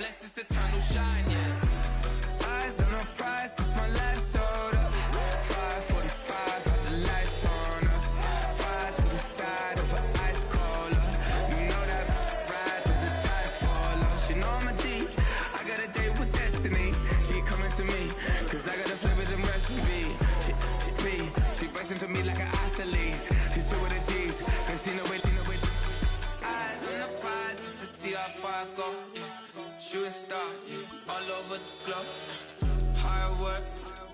blessed it's eternal shine, yeah. Eyes on the prize, it's my last soda. 5:45, had the lights on us. Fries with the side of an ice cola. You know that ride till the tires fall off. She know I'm a D, I got a date with destiny. She coming to me, cause I got the flavors and recipe. She racing to me like an athlete. She took with the G's, cause she know it. Eyes on the prize just to see how far I go. Yeah. Shooting star, yeah. All over the globe. Hard work,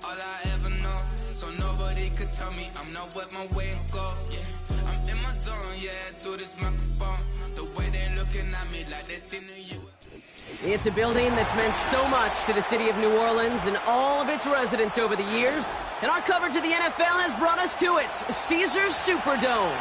all I ever know. So nobody could tell me I'm not wet my way and go. Yeah, I'm in my zone, yeah, through this microphone. The way they're looking at me like they seen you. It's a building that's meant so much to the city of New Orleans and all of its residents over the years. And our coverage of the NFL has brought us to it, Caesars Superdome.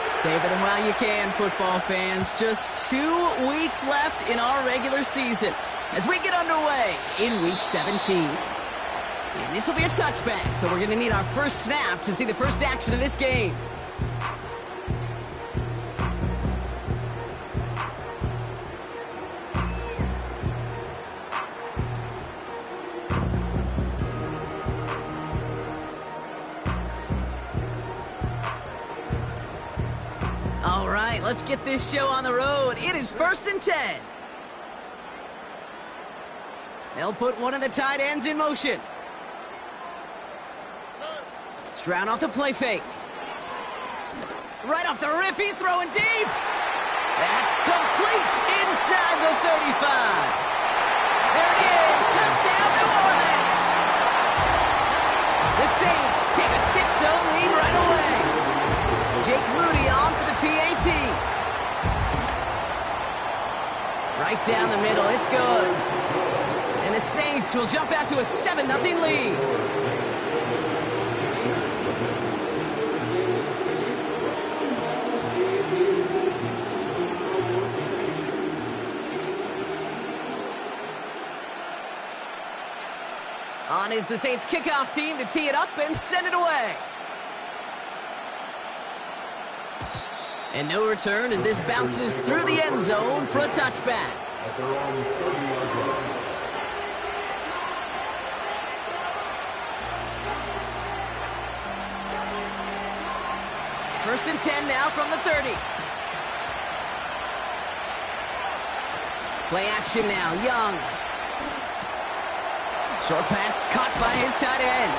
Savor them while you can, football fans. Just 2 weeks left in our regular season as we get underway in Week 17. And this will be a touchback, so we're going to need our first snap to see the first action of this game. All right, let's get this show on the road. It is 1st and 10. They'll put one of the tight ends in motion. Stroud off the play fake. Right off the rip, he's throwing deep. That's complete inside the 35. There it is, touchdown New Orleans. The Saints take a 6-0 lead right away. Jake Rudy on for the PAT. Right down the middle, it's good. And the Saints will jump out to a 7-0 lead. On is the Saints kickoff team to tee it up and send it away. And no return as this bounces through the end zone for a touchback. First and 10 now from the 30. Play action now, Young. Short pass caught by his tight end.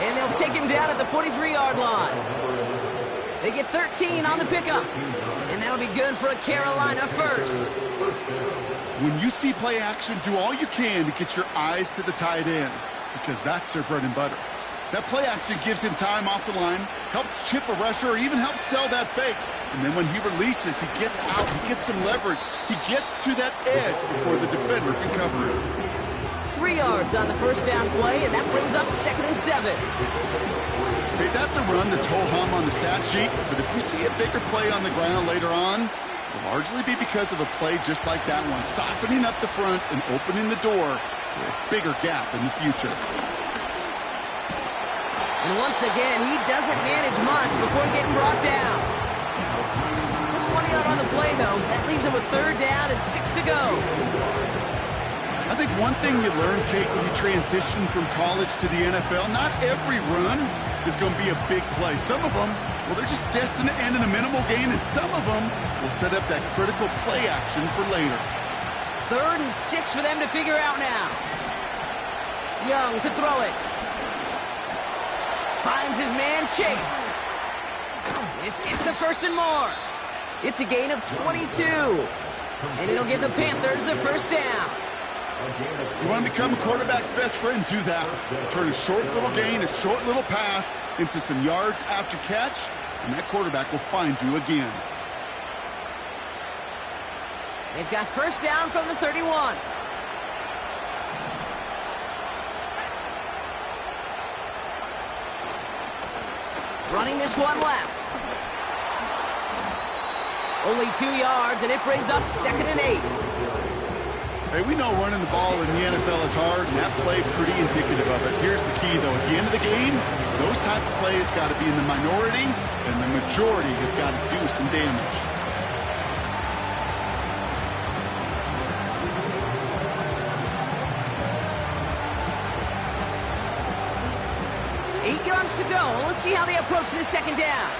And they'll take him down at the 43-yard line. They get 13 on the pickup. And that'll be good for a Carolina first. When you see play action, do all you can to get your eyes to the tight end, because that's their bread and butter. That play action gives him time off the line, helps chip a rusher, or even helps sell that fake. And then when he releases, he gets out, he gets some leverage. He gets to that edge before the defender can cover it. 3 yards on the first down play, and that brings up 2nd and 7. Okay, that's a run that's ho-hum on the stat sheet, but if you see a bigger play on the ground later on, it'll largely be because of a play just like that one, softening up the front and opening the door for a bigger gap in the future. And once again, he doesn't manage much before getting brought down. Just 1 yard on the play, though. That leaves him with 3rd down and 6 to go. I think one thing you learn, Kate, when you transition from college to the NFL, not every run is going to be a big play. Some of them, well, they're just destined to end in a minimal gain, and some of them will set up that critical play action for later. 3rd and 6 for them to figure out now. Young to throw it. Finds his man, Chase. This gets the 1st and more. It's a gain of 22. And it'll give the Panthers a 1st down. You want to become a quarterback's best friend, do that. Turn a short little gain, a short little pass into some yards after catch, and that quarterback will find you again. They've got 1st down from the 31. Running this one left. Only 2 yards, and it brings up 2nd and 8. Hey, we know running the ball in the NFL is hard, and that play pretty indicative of it. Here's the key, though. At the end of the game, those type of plays got to be in the minority, and the majority have got to do some damage. Eight yards to go. Let's see how they approach this second down.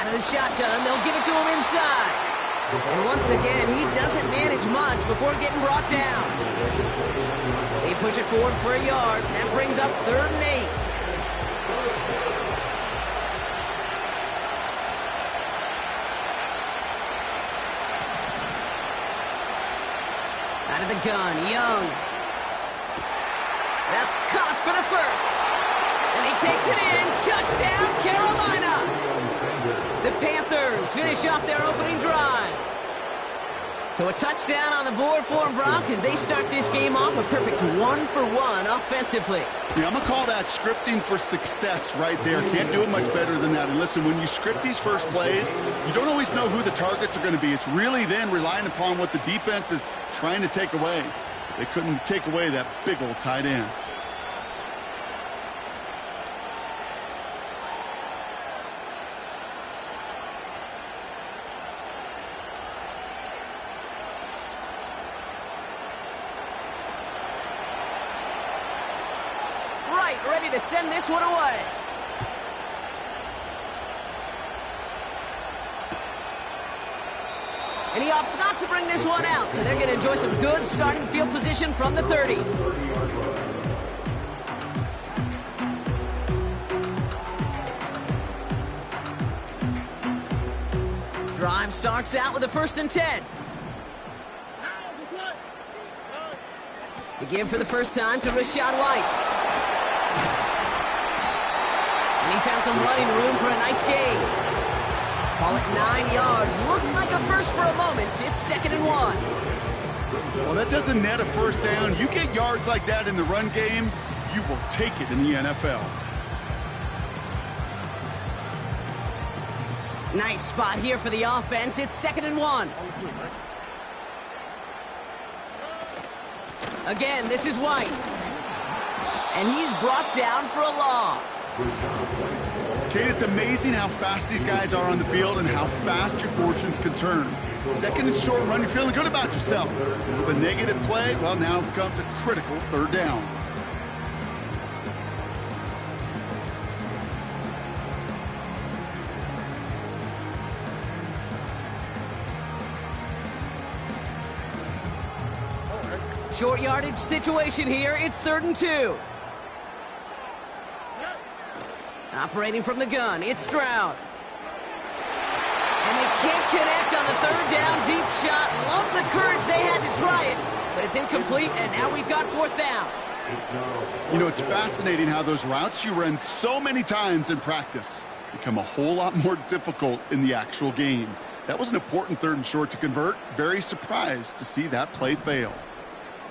Out of the shotgun, they'll give it to him inside. And once again, he doesn't manage much before getting brought down. They push it forward for a yard. That brings up 3rd and 8. Out of the gun, Young. That's caught for the first. And he takes it in. Touchdown, Carolina. The Panthers finish off their opening drive. So a touchdown on the board for them, Brock, as they start this game off a perfect 1-for-1 offensively. Yeah, I'm going to call that scripting for success right there. Can't do it much better than that. And listen, when you script these first plays, you don't always know who the targets are going to be. It's really then relying upon what the defense is trying to take away. They couldn't take away that big old tight end. Ready to send this one away. And he opts not to bring this one out, so they're going to enjoy some good starting field position from the 30. Drive starts out with a 1st and 10. They give for the first time to Rachaad White. And he found some running room for a nice gain. Call it 9 yards. Looked like a first for a moment. It's 2nd and 1. Well, that doesn't net a first down. You get yards like that in the run game, you will take it in the NFL. Nice spot here for the offense. It's 2nd and 1. Again, this is White. And he's brought down for a loss. Kate, it's amazing how fast these guys are on the field and how fast your fortunes can turn. 2nd and short run, you're feeling good about yourself. With a negative play, well, now comes a critical 3rd down. Short yardage situation here. It's 3rd and 2. Operating from the gun, it's Stroud. And they can't connect on the 3rd down deep shot. Love the courage they had to try it, but it's incomplete, and now we've got 4th down. You know, it's fascinating how those routes you run so many times in practice become a whole lot more difficult in the actual game. That was an important 3rd and short to convert. Very surprised to see that play fail.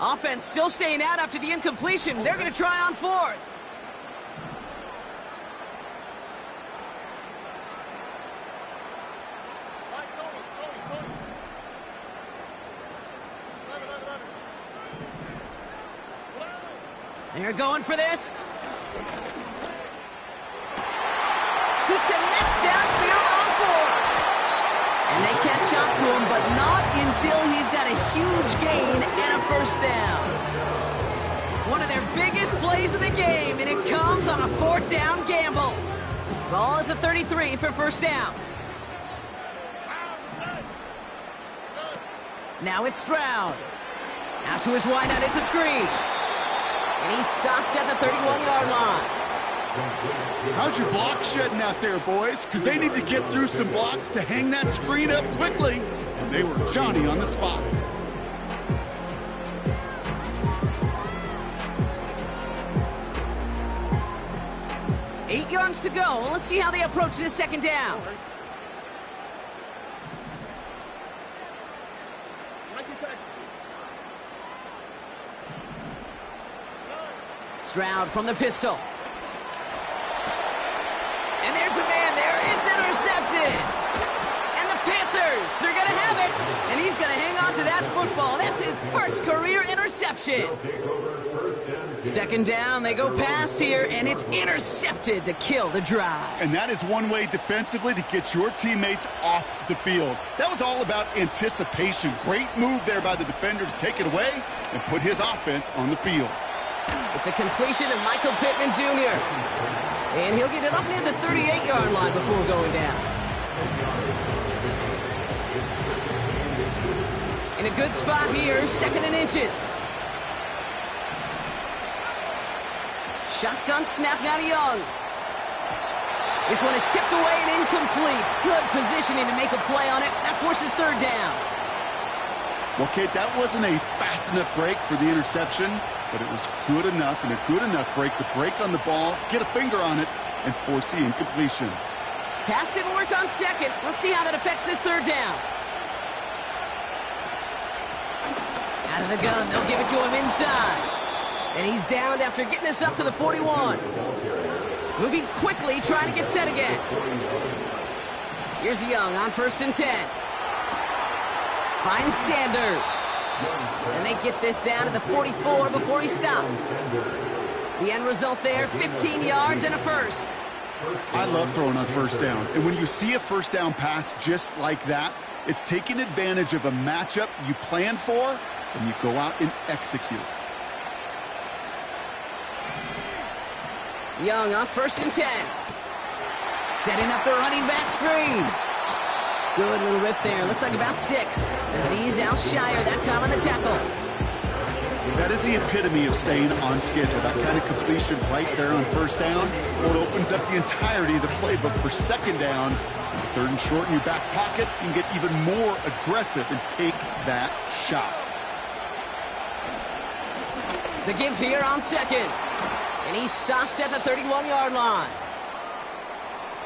Offense still staying out after the incompletion. They're going to try on 4th. They're going for this. He connects downfield on 4. And they catch up to him, but not until he's got a huge gain and a 1st down. One of their biggest plays of the game, and it comes on a 4th down gamble. Ball at the 33 for 1st down. Now it's Stroud. Out to his wideout, it's a screen. And he's stopped at the 31-yard line. How's your block shedding out there, boys? Because they need to get through some blocks to hang that screen up quickly. And they were Johnny on the spot. Eight yards to go. Let's see how they approach this 2nd down. Stroud from the pistol. And there's a man there. It's intercepted. And the Panthers Sanders. They're going to have it. And he's going to hang on to that football. That's his first career interception. Second down, they go pass here, and it's intercepted to kill the drive. And that is one way defensively to get your teammates off the field. That was all about anticipation. Great move there by the defender to take it away and put his offense on the field. It's a completion of Michael Pittman Jr. And he'll get it up near the 38-yard line before going down. In a good spot here, 2nd and inches. Shotgun snap now to Young. This one is tipped away and incomplete. Good positioning to make a play on it. That forces 3rd down. Well, Kate, that wasn't a fast enough break for the interception, but it was good enough and a good enough break to break on the ball, get a finger on it, and force the incompletion. Pass didn't work on 2nd. Let's see how that affects this 3rd down. Out of the gun, they'll give it to him inside. And he's downed after getting this up to the 41. Moving quickly, trying to get set again. Here's Young on 1st and 10. Finds Sanders. And they get this down to the 44 before he stopped. The end result there, 15 yards and a first. I love throwing on 1st down. And when you see a 1st down pass just like that, it's taking advantage of a matchup you plan for, and you go out and execute. Young on 1st and 10. Setting up the running back screen. Good little rip there. Looks like about 6. Azeez Al-Shire that time on the tackle. That is the epitome of staying on schedule. That kind of completion right there on 1st down. Well, it opens up the entirety of the playbook for 2nd down. 3rd and short in your back pocket. You can get even more aggressive and take that shot. The give here on 2nd. And he's stopped at the 31-yard line.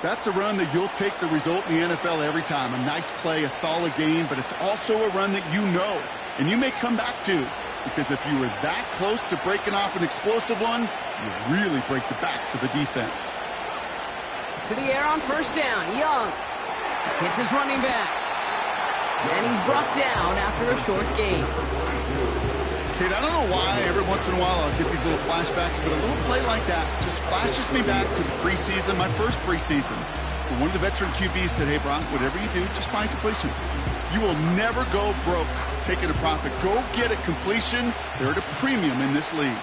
That's a run that you'll take the result in the NFL every time. A nice play, a solid game, but it's also a run that you know and you may come back to, because if you were that close to breaking off an explosive one, you really break the backs of the defense. To the air on 1st down. Young hits his running back. And he's brought down after a short gain. Kate, I don't know why every once in a while I'll get these little flashbacks, but a little play like that just flashes me back to the preseason, my first preseason. When one of the veteran QBs said, hey, Brock, whatever you do, just find completions. You will never go broke taking a profit. Go get a completion. They're at a premium in this league.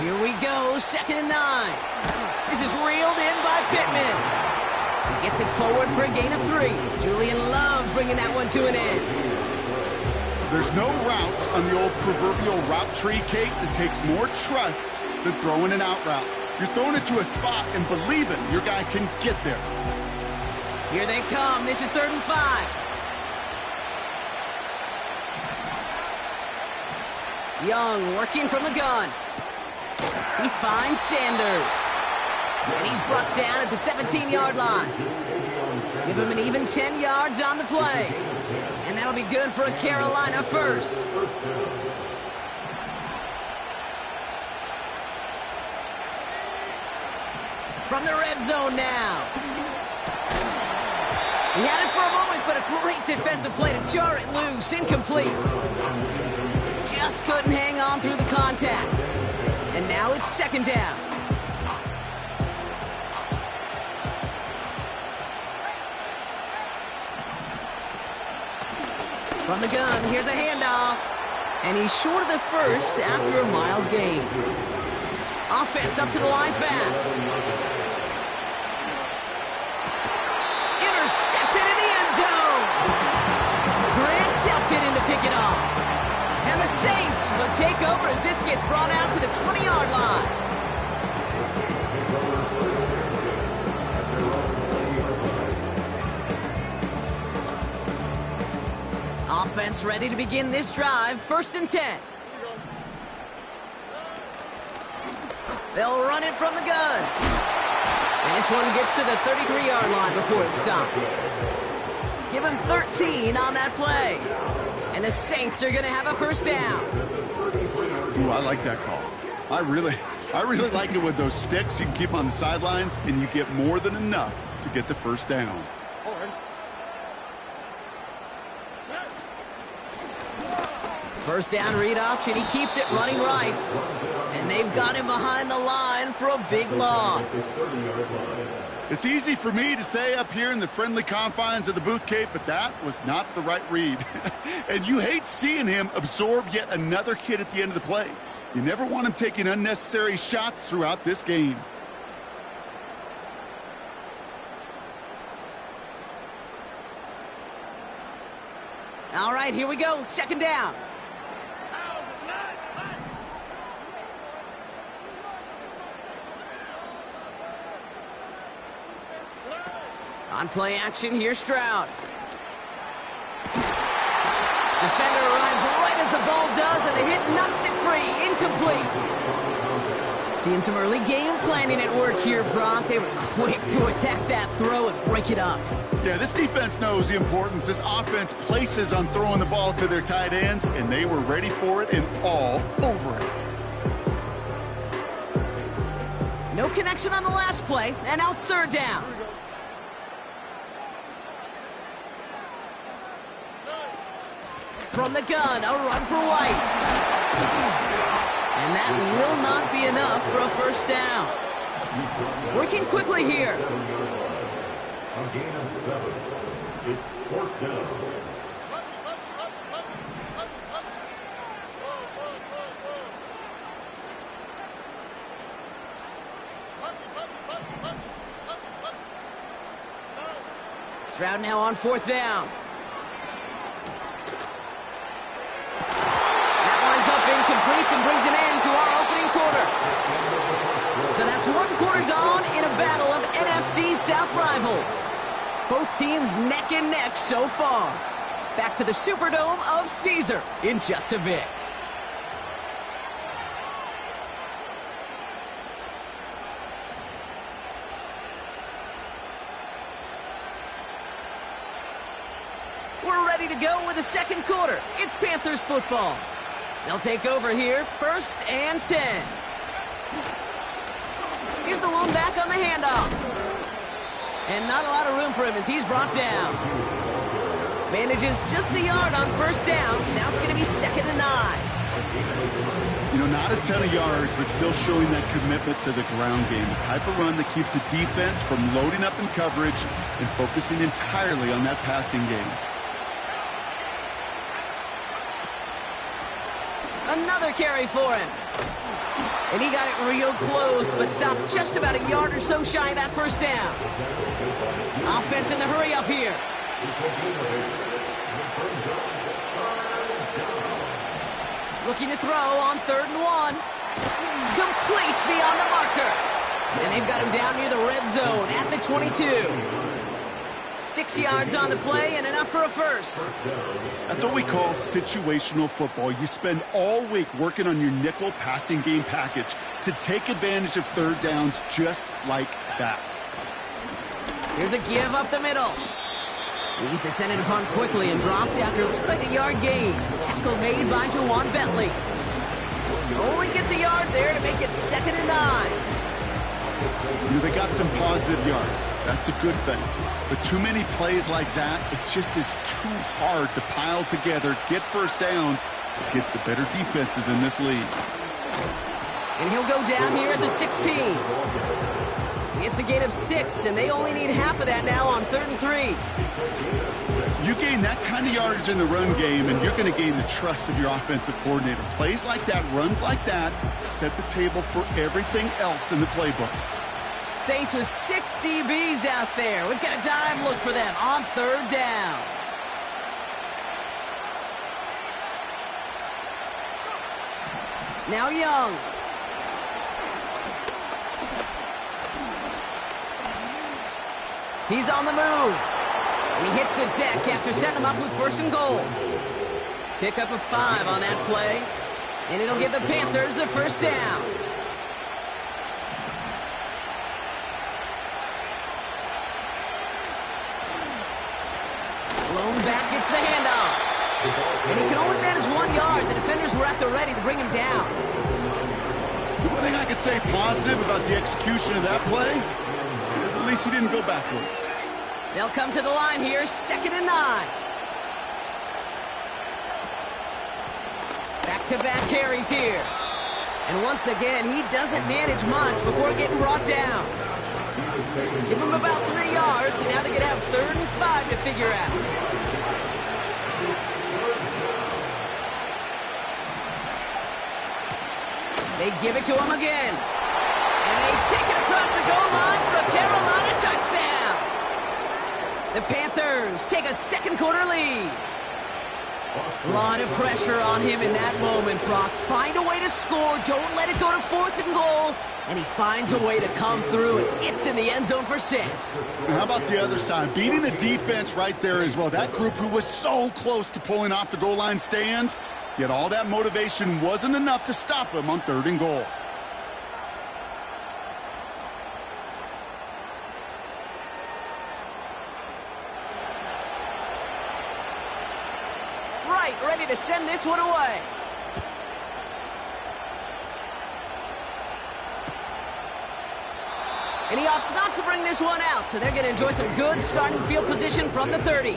Here we go, 2nd and 9. This is reeled in by Pittman. He gets it forward for a gain of 3. Julian Love bringing that one to an end. There's no routes on the old proverbial route tree, Kate, that takes more trust than throwing an out route. You're throwing it to a spot and believing your guy can get there. Here they come. This is 3rd and 5. Young working from the gun. He finds Sanders. And he's brought down at the 17-yard line. Give him an even 10 yards on the play. And that'll be good for a Carolina first. From the red zone now. He had it for a moment, but a great defensive play to jar it loose. Incomplete. Just couldn't hang on through the contact. And now it's 2nd down. From the gun, here's a handoff. And he's short of the first after a mild gain. Offense up to the line fast. Intercepted in the end zone. Grant Delpit in to pick it off. And the Saints will take over as this gets brought out to the 20-yard line. Offense ready to begin this drive. 1st and 10. They'll run it from the gun. And this one gets to the 33-yard line before it's stopped. Give him 13 on that play. And the Saints are going to have a 1st down. Ooh, I like that call. I I really like it with those sticks. You can keep them on the sidelines, and you get more than enough to get the first down. First down read option. He keeps it running right. And they've got him behind the line for a big loss. It's easy for me to say up here in the friendly confines of the booth, Kate, but that was not the right read. And you hate seeing him absorb yet another hit at the end of the play. You never want him taking unnecessary shots throughout this game. All right, here we go. Second down. On play action, here's Stroud. Defender arrives right as the ball does, and the hit knocks it free. Incomplete. Seeing some early game planning at work here, Brock. They were quick to attack that throw and break it up. Yeah, this defense knows the importance this offense places on throwing the ball to their tight ends, and they were ready for it and all over it. No connection on the last play, and now it's third down. From the gun, a run for White. And that will not be enough for a first down. Working quickly here. A gain of 7. It's fourth down. Stroud now on fourth down. Incomplete and brings an end to our opening quarter. So that's one quarter gone in a battle of NFC South rivals. Both teams neck and neck so far. Back to the Superdome of Caesar in just a bit. We're ready to go with the second quarter. It's Panthers football. They'll take over here, 1st and 10. Here's the lone back on the handoff. And not a lot of room for him as he's brought down. Manages just a yard on first down. Now it's going to be 2nd and 9. You know, not a ton of yards, but still showing that commitment to the ground game. The type of run that keeps the defense from loading up in coverage and focusing entirely on that passing game. Another carry for him. And he got it real close, but stopped just about a yard or so shy of that first down. Offense in the hurry up here. Looking to throw on 3rd and 1. Complete beyond the marker. And they've got him down near the red zone at the 22. 6 yards on the play and enough for a first. That's what we call situational football. You spend all week working on your nickel passing game package to take advantage of third downs just like that. Here's a give up the middle. He's descended upon quickly and dropped after it looks like a yard gain. Tackle made by Jawan Bentley. Only gets a yard there to make it 2nd and 9. You know, they got some positive yards. That's a good thing. But too many plays like that, it just is too hard to pile together, get first downs against the better defenses in this league. And he'll go down here at the 16. It's a gain of 6, and they only need half of that now on 3rd and 3. You gain that kind of yardage in the run game, and you're going to gain the trust of your offensive coordinator. Plays like that, runs like that, set the table for everything else in the playbook. Saints with 6 DBs out there. We've got a dime look for them on 3rd down. Now Young. He's on the move. And he hits the deck after setting him up with 1st and goal. Pick up a 5 on that play. And it'll give the Panthers a first down. Lone back gets the handoff. And he can only manage 1 yard. The defenders were at the ready to bring him down. The one thing I could say positive about the execution of that play is at least he didn't go backwards. They'll come to the line here, 2nd and 9. Back-to-back carries here. And once again, he doesn't manage much before getting brought down. Give him about 3 yards, and now they're going to have 3rd and 5 to figure out. They give it to him again. And they take it across the goal line for a Carolina touchdown. The Panthers take a 2nd quarter lead. A lot of pressure on him in that moment, Brock. Find a way to score. Don't let it go to 4th and goal. And he finds a way to come through and gets in the end zone for 6. How about the other side? Beating the defense right there as well. That group who was so close to pulling off the goal line stand, yet all that motivation wasn't enough to stop him on 3rd and goal. Right, ready to send this one away. And he opts not to bring this one out, so they're going to enjoy some good starting field position from the 30.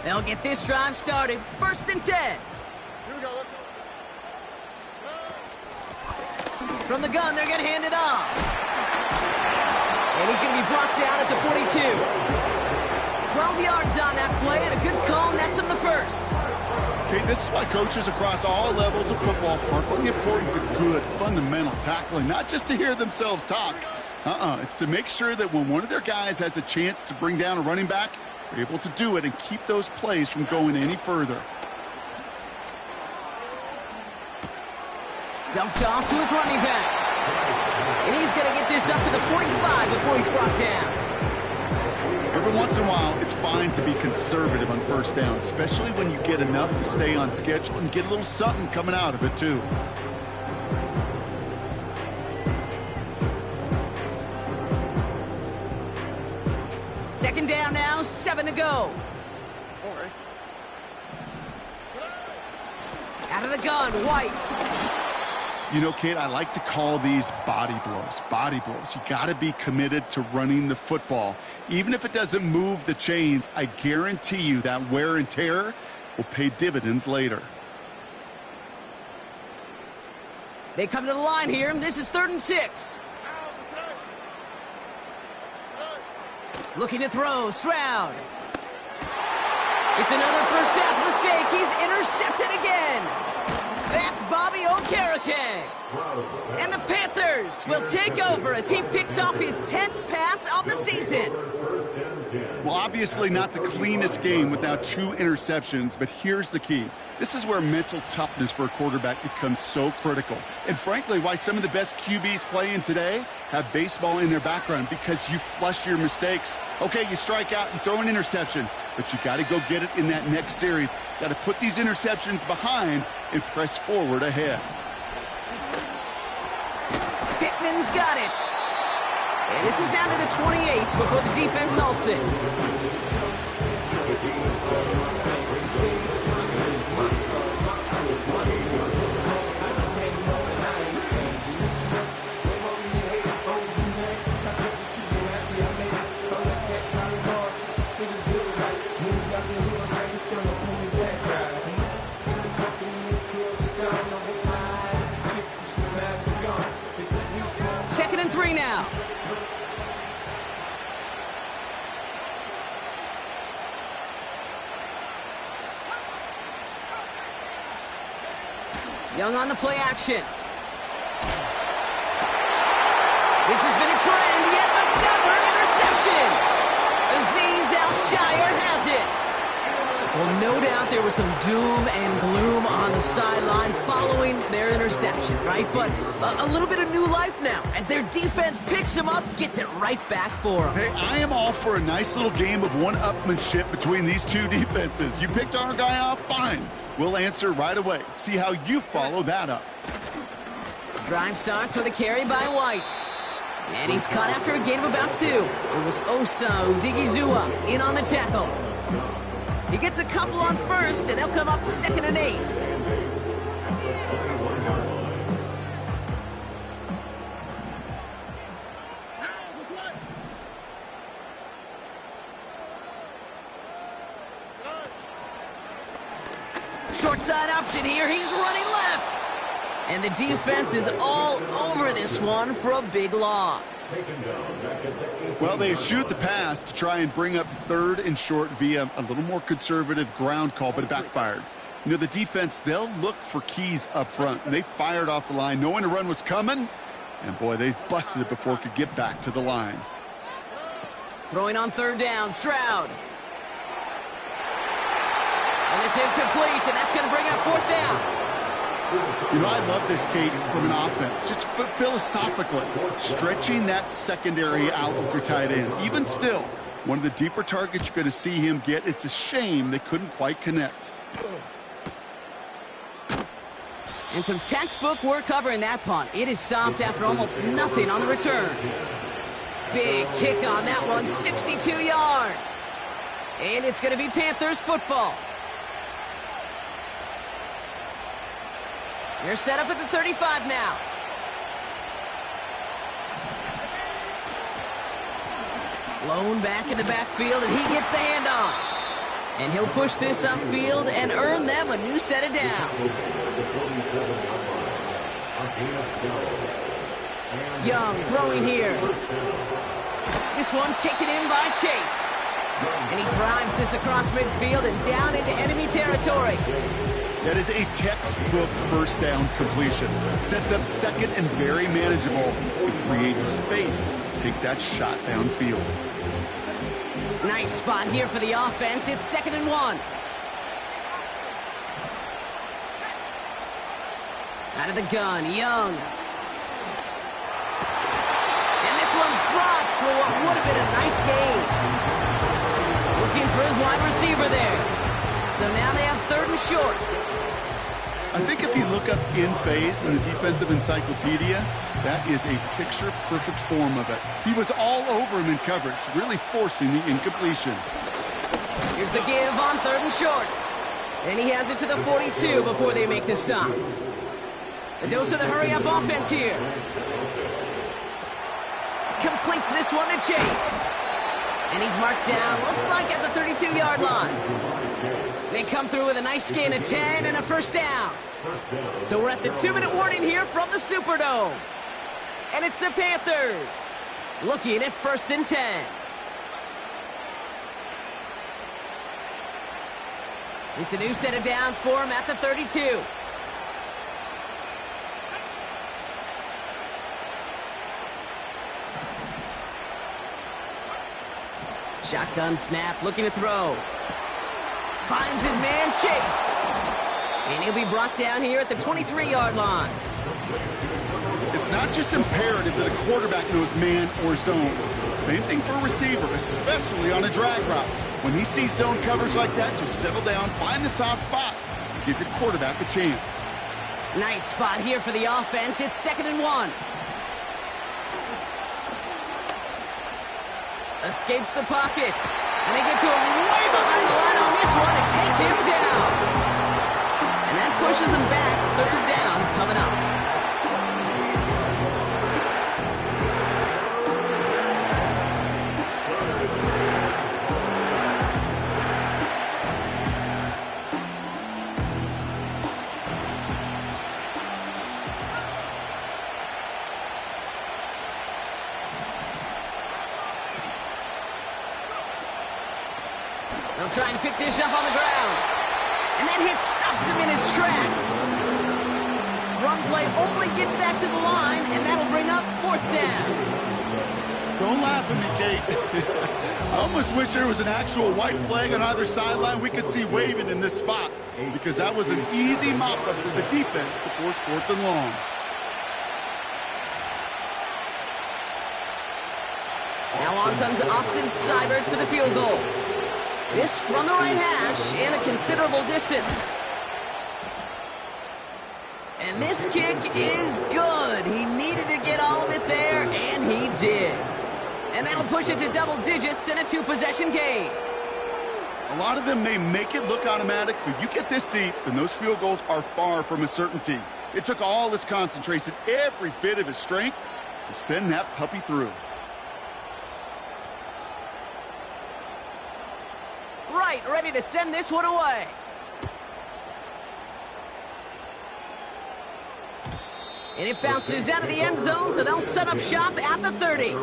They'll get this drive started. 1st and 10. From the gun, they're going to hand it off. And he's going to be brought down at the 42. 12 yards on that play, and a good call nets him the 1st. Okay, this is why coaches across all levels of football harp on the importance of good, fundamental tackling, not just to hear themselves talk. It's to make sure that when one of their guys has a chance to bring down a running back, they're able to do it and keep those plays from going any further. Dumped off to his running back. And he's going to get this up to the 45 before he's brought down. Every once in a while, it's fine to be conservative on 1st down, especially when you get enough to stay on schedule and get a little something coming out of it, too. Second down now, 7 to go. Out of the gun, White. You know, Kate, I like to call these body blows. Body blows. You got to be committed to running the football. Even if it doesn't move the chains, I guarantee you that wear and tear will pay dividends later. They come to the line here, and this is 3rd and 6. Looking to throw, Stroud. It's another first half mistake. He's intercepted again. That's Bobby Okereke. And the Panthers will take over as he picks off his 10th pass of the season. Well, obviously not the cleanest game with now 2 interceptions, but here's the key. This is where mental toughness for a quarterback becomes so critical. And frankly, why some of the best QBs playing today have baseball in their background, because you flush your mistakes. Okay, you strike out and throw an interception, but you got to go get it in that next series. Got to put these interceptions behind and press forward ahead. Pittman's got it. And this is down to the 28 before the defense halts it. Second and 3 now. Young on the play action. This has been a trend. Yet another interception. Azeez Al-Shire has it. Well, no doubt there was some doom and gloom on the sideline following their interception, right? But a little bit of new life now as their defense picks him up, gets it right back for him. Hey, I am all for a nice little game of one-upmanship between these two defenses. You picked our guy off, fine. We'll answer right away. See how you follow that up. Drive starts with a carry by White. And he's caught after a gain of about 2. It was Osa Odigizua in on the tackle. He gets a couple on first, and they'll come up 2nd and 8. Short side option here. He's running left. And the defense is all over this one for a big loss. Well, they eschewed the pass to try and bring up 3rd and short via a little more conservative ground call, but it backfired. You know, the defense, they'll look for keys up front. And they fired off the line knowing a run was coming. And, boy, they busted it before it could get back to the line. Throwing on 3rd down, Stroud. And it's incomplete, and that's going to bring up 4th down. You know, I love this, Kate, from an offense. Just philosophically, stretching that secondary out with your tight end. Even still, one of the deeper targets you're going to see him get. It's a shame they couldn't quite connect. And some textbook work covering that punt. It is stopped after almost nothing on the return. Big kick on that one, 62 yards. And it's going to be Panthers football. They're set up at the 35 now. Blown back in the backfield, and he gets the handoff. And he'll push this upfield and earn them a new set of downs. Young throwing here. This one taken in by Chase. And he drives this across midfield and down into enemy territory. That is a textbook 1st down completion. Sets up 2nd and very manageable. It creates space to take that shot downfield. Nice spot here for the offense. It's 2nd and 1. Out of the gun, Young. And this one's dropped for what would have been a nice gain. Looking for his wide receiver there. So now they have 3rd and short. I think if you look up in phase in the defensive encyclopedia, that is a picture-perfect form of it. He was all over him in coverage, really forcing the incompletion. Here's the give on 3rd and short. And he has it to the 42 before they make the stop. A dose of the hurry-up offense here. Completes this one to Chase. And he's marked down, looks like at the 32-yard line. They come through with a nice gain of 10 and a 1st down. So we're at the 2-minute warning here from the Superdome. And it's the Panthers looking at 1st and 10. It's a new set of downs for him at the 32. Shotgun snap, looking to throw. Finds his man, Chase. And he'll be brought down here at the 23-yard line. It's not just imperative that a quarterback knows man or zone. Same thing for a receiver, especially on a drag route. When he sees zone coverage like that, just settle down, find the soft spot, and give your quarterback a chance. Nice spot here for the offense. It's 2nd and 1. Escapes the pocket. And they get to him way behind the line on this one and take him down. And that pushes him back. 3rd down coming up. They'll try and pick this up on the ground. And that hit stops him in his tracks. Run play only gets back to the line, and that'll bring up 4th down. Don't laugh at me, Kate. I almost wish there was an actual white flag on either sideline we could see waving in this spot, because that was an easy mop-up for the defense to force 4th and long. Now on comes Austin Seibert for the field goal. This from the right hash and a considerable distance. And this kick is good. He needed to get all of it there, and he did. And that'll push it to double digits in a 2-possession game. A lot of them may make it look automatic, but you get this deep, and those field goals are far from a certainty. It took all his concentration, every bit of his strength, to send that puppy through. Right, ready to send this one away. And it bounces out of the end zone, so they'll set up shop at the 30.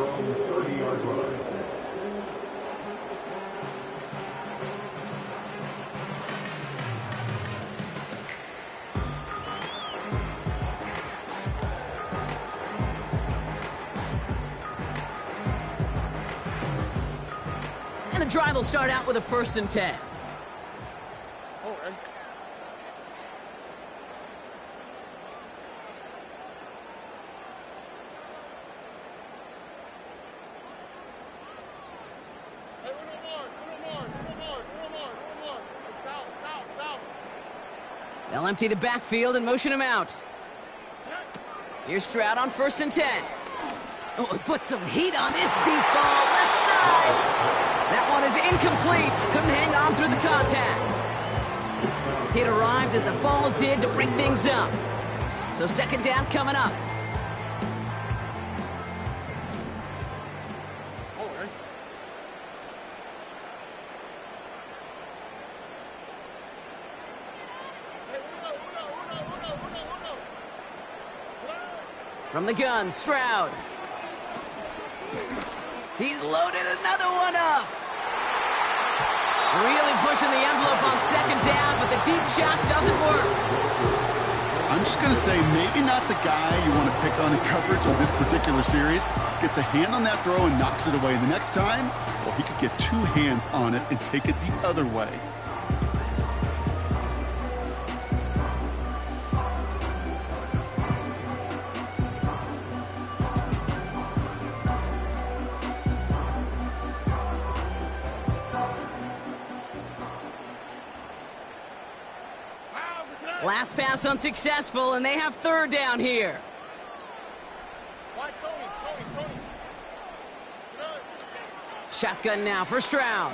And the drive will start out with a 1st and 10. They'll empty the backfield and motion him out. Here's Stroud on 1st and 10. Oh, put some heat on this deep ball, left side. That one is incomplete. Couldn't hang on through the contact. It arrived as the ball did to bring things up. So 2nd down coming up. From the gun, Stroud. He's loaded another one up. Really pushing the envelope on 2nd down, but the deep shot doesn't work. I'm just going to say maybe not the guy you want to pick on in coverage on this particular series. Gets a hand on that throw and knocks it away. The next time, well, he could get 2 hands on it and take it the other way. Last pass unsuccessful, and they have 3rd down here. Shotgun now for Stroud.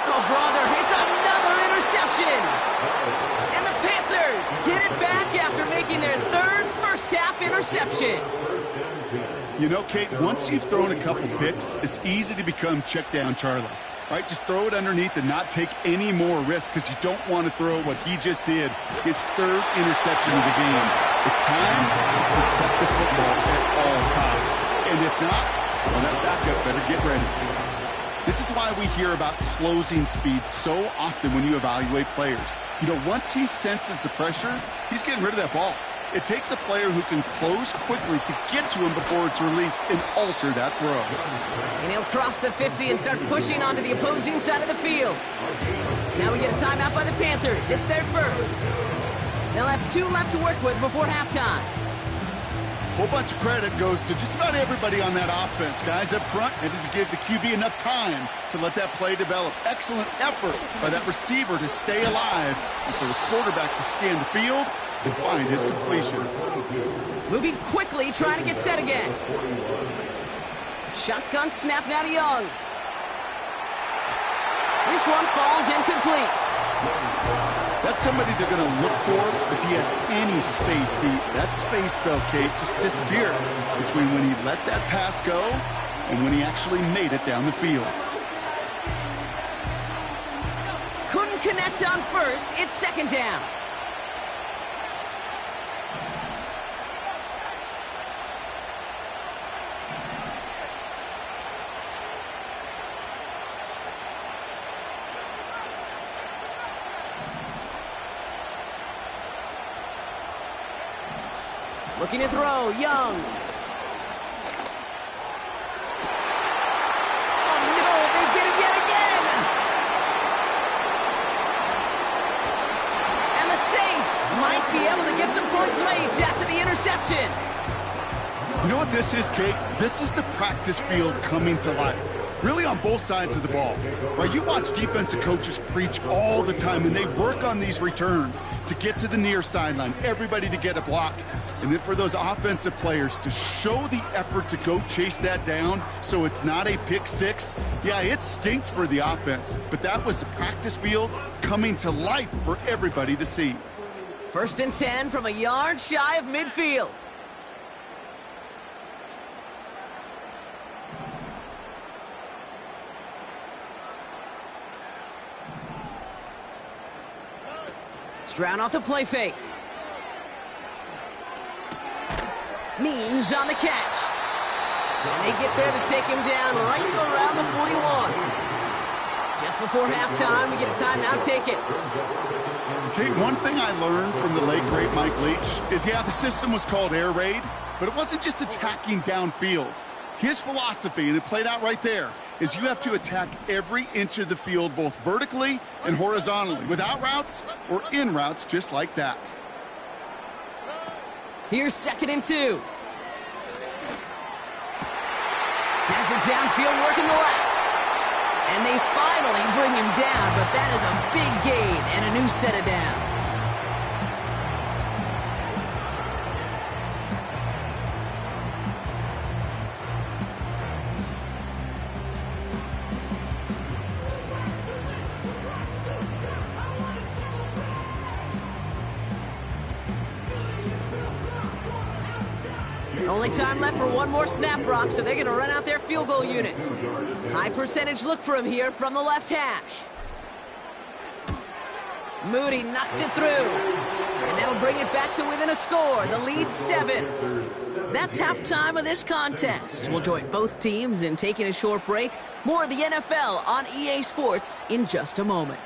Oh, brother, it's another interception. And the Panthers get it back after making their 3rd first-half interception. You know, Kate, once you've thrown a couple picks, it's easy to become check down Charlie. Right, just throw it underneath and not take any more risk because you don't want to throw what he just did, his 3rd interception of the game. It's time to protect the football at all costs. And if not, well, that backup better get ready. This is why we hear about closing speed so often when you evaluate players. You know, once he senses the pressure, he's getting rid of that ball. It takes a player who can close quickly to get to him before it's released and alter that throw. And he'll cross the 50 and start pushing onto the opposing side of the field. Now we get a timeout by the Panthers. It's their 1st. They'll have 2 left to work with before halftime. A whole bunch of credit goes to just about everybody on that offense. Guys up front needed to give the QB enough time to let that play develop. Excellent effort by that receiver to stay alive and for the quarterback to scan the field and find his completion. Moving quickly, trying to get set again. Shotgun snap now to Young. This one falls incomplete. That's somebody they're going to look for if he has any space deep. That space, though, Kate, just disappeared between when he let that pass go and when he actually made it down the field. Couldn't connect on 1st. It's 2nd down. Looking to throw, Young. Oh, no, they get him yet again. And the Saints might be able to get some points late after the interception. You know what this is, Kate? This is the practice field coming to life. Really on both sides of the ball. Right, you watch defensive coaches preach all the time, and they work on these returns to get to the near sideline, everybody to get a block. And then for those offensive players to show the effort to go chase that down so it's not a pick six, yeah, it stinks for the offense. But that was the practice field coming to life for everybody to see. 1st and 10 from a yard shy of midfield. Stroud off the play fake. Means on the catch. And they get there to take him down right around the 41. Just before halftime, we get a timeout. Take it. Okay, one thing I learned from the late, great Mike Leach is, yeah, the system was called air raid, but it wasn't just attacking downfield. His philosophy, and it played out right there, is you have to attack every inch of the field, both vertically and horizontally, without routes or in routes just like that. Here's 2nd and 2. Has it downfield, working the left. And they finally bring him down, but that is a big gain and a new set of downs. Only time left for one more snap, Brock, so they're going to run out their field goal unit. High percentage look for him here from the left hash. Moody knocks it through. And that'll bring it back to within a score. The lead 7. That's halftime of this contest. We'll join both teams in taking a short break. More of the NFL on EA Sports in just a moment.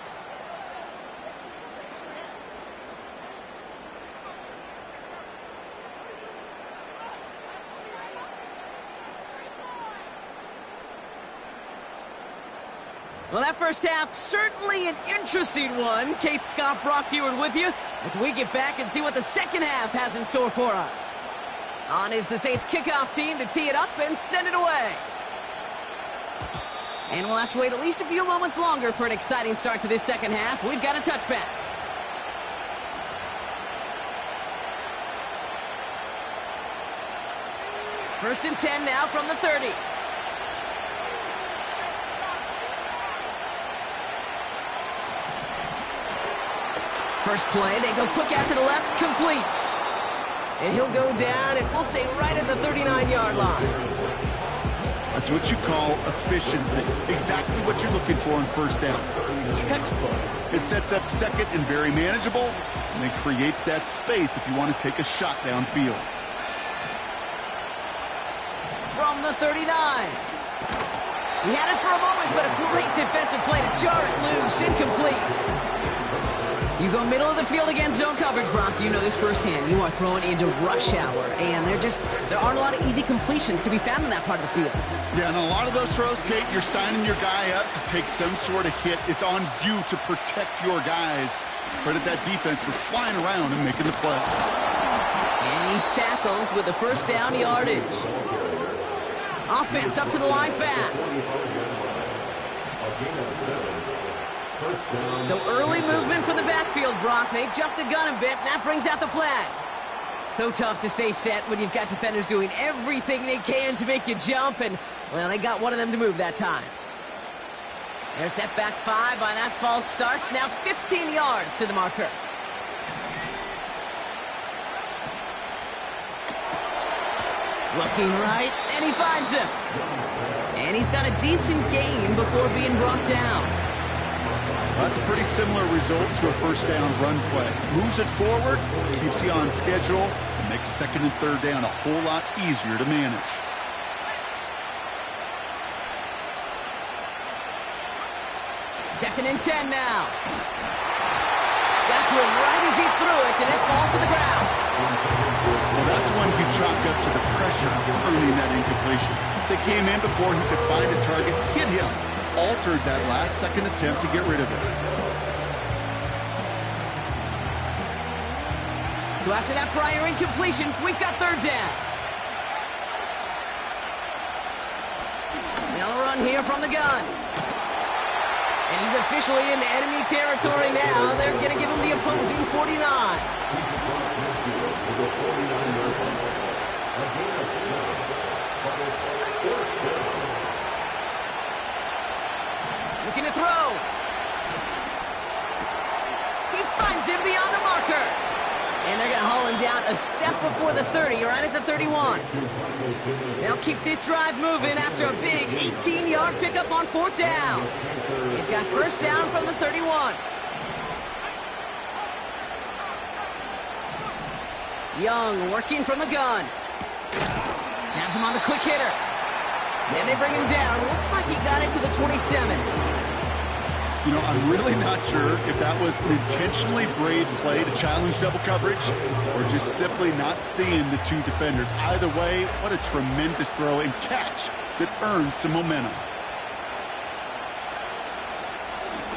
Well, that first half, certainly an interesting one. Kate Scott, Brock Heward with you as we get back and see what the second half has in store for us. On is the Saints kickoff team to tee it up and send it away. And we'll have to wait at least a few moments longer for an exciting start to this second half. We've got a touchback. First and 10 now from the 30. First play, they go quick out to the left, complete. And he'll go down, and we'll say right at the 39-yard line. That's what you call efficiency. Exactly what you're looking for in first down. Textbook. It sets up second and very manageable, and it creates that space if you want to take a shot downfield. From the 39. He had it for a moment, but a great defensive play to jar it loose, incomplete. You go middle of the field against zone coverage, Brock. You know this firsthand. You are throwing into rush hour, and there aren't a lot of easy completions to be found in that part of the field. Yeah, and a lot of those throws, Kate, you're signing your guy up to take some sort of hit. It's on you to protect your guys. Credit that defense for flying around and making the play. And he's tackled with the first down yardage. Offense up to the line fast. So early movement from the backfield, Brock. They jumped the gun a bit, and that brings out the flag. So tough to stay set when you've got defenders doing everything they can to make you jump, and, well, they got one of them to move that time. They're set back 5 by that false start. Now 15 yards to the marker. Looking right, and he finds him. And he's got a decent gain before being brought down. That's a pretty similar result to a first down run play. Moves it forward, keeps you on schedule, and makes second and third down a whole lot easier to manage. Second and 10 now. Got to him right as he threw it, and it falls to the ground. Well, that's one you chalk up to the pressure earning that incompletion. They came in before he could find a target, hit him, altered that last second attempt to get rid of it. So after that prior incompletion, we've got third down. They'll run here from the gun. And he's officially in enemy territory now. They're going to give him the opposing 49. Looking to throw. He finds him beyond the marker. And they're going to haul him down a step before the 30, right at the 31. They'll keep this drive moving after a big 18-yard pickup on 4th down. They've got first down from the 31. Young working from the gun. Has him on the quick hitter. And they bring him down. Looks like he got it to the 27. You know, I'm really not sure if that was an intentionally brave play to challenge double coverage or just simply not seeing the two defenders. Either way, what a tremendous throw and catch that earns some momentum.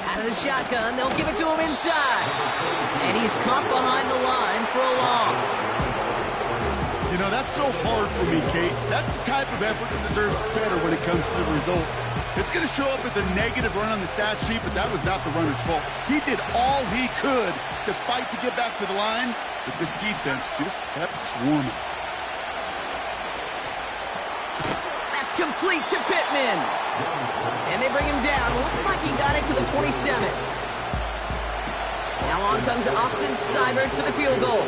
Out of the shotgun, they'll give it to him inside. And he's caught behind the line for a loss. You know, that's so hard for me, Kate. That's the type of effort that deserves better when it comes to the results. It's going to show up as a negative run on the stat sheet, but that was not the runner's fault. He did all he could to fight to get back to the line, but this defense just kept swarming. That's complete to Pittman. And they bring him down. Looks like he got it to the 27. Now on comes Austin Seibert for the field goal.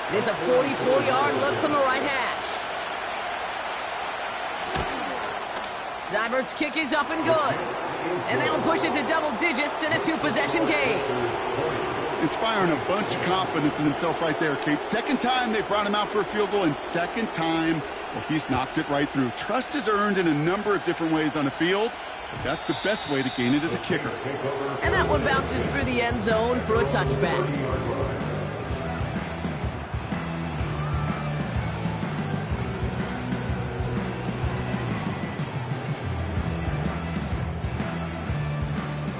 It is a 44-yard look from the right hash. Seibert's kick is up and good. And that'll push it to double digits in a two-possession game. Inspiring a bunch of confidence in himself right there, Kate. Second time they brought him out for a field goal, and second time, well, he's knocked it right through. Trust is earned in a number of different ways on the field, but that's the best way to gain it as a kicker. And that one bounces through the end zone for a touchback.